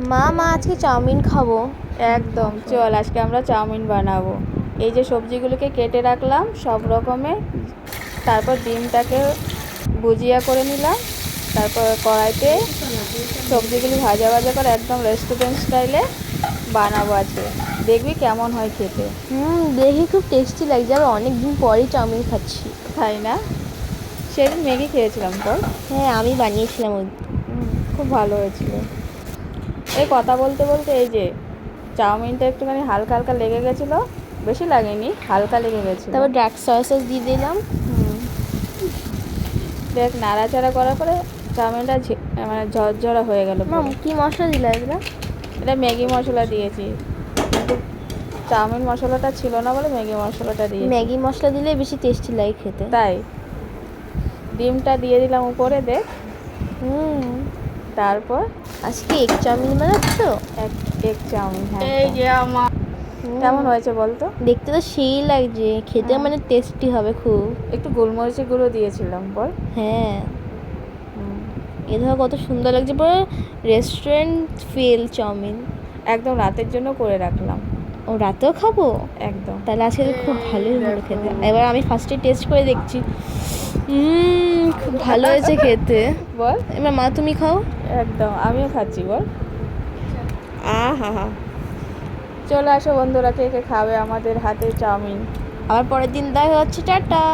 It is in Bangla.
মা মা আজকে চাউমিন খাবো। একদম, চল আজকে আমরা চাউমিন বানাবো। এই যে সবজিগুলোকে কেটে রাখলাম সব রকমের, তারপর ডিমটাকে ভুজিয়া করে নিলাম, তারপর কড়াইতে সবজিগুলি ভাজা ভাজা করে একদম রেস্টুরেন্ট স্টাইলে বানাবো আজকে। দেখবি কেমন হয় খেতে। দেখে খুব টেস্টি লাগছে, আর অনেকদিন পরেই চাউমিন খাচ্ছি। তাই না? সেদিন ম্যাগি খেয়েছিলাম তো। হ্যাঁ, আমি বানিয়েছিলাম ওই। খুব ভালো হয়েছিল। এই কথা বলতে বলতে এই যে চাউমিনটা একটুখানি হালকা হালকা লেগে গেছিলো, বেশি লাগেনি, হালকা লেগে গেছিলো। তারপর ডার্ক সস দিয়ে দিলাম। দেখ, নাড়াচাড়া করার পরে চাউমিনটা মানে ঝরঝরা হয়ে গেল। মা কি মশলা দিলা এগুলো? এটা ম্যাগি মশলা দিয়েছি, কিন্তু চাউমিন মশলাটা ছিল না বলে ম্যাগি মশলাটা দিয়েছি। ম্যাগি মশলা দিলে বেশি টেস্টি লাগে খেতে। তাই ডিমটা দিয়ে দিলাম উপরে, দেখ। তারপর আজকে এগ চাউমিন বানাচ্ছ? এগ চাউমিন, হ্যাঁ। এই যে আমার কেমন হয়েছে বলতো? দেখতে তো সেই লাগছে, খেতে মানে টেস্টি হবে খুব। একটু গোলমরিচের গুঁড়ো দিয়েছিলাম, বল। হ্যাঁ, এ ধর কত সুন্দর লাগছে, পুরো রেস্টুরেন্ট ফিল চাউমিন। একদম রাতের জন্য করে রাখলাম। ও, রাতেও খাবো? একদম। তাহলে আজকে তো খুব ভালোই হলো খেতে। এবার আমি ফার্স্টে টেস্ট করে দেখছি। খুব ভালো হয়েছে খেতে। বল, এবার মা তুমি খাও। একদম, আমিও খাচ্ছি, বল। চলে আসো বন্ধুরা, কে কে খাবে আমাদের হাতে চাউমিন। আবার পরের দিন দেখা হচ্ছে, টাটা।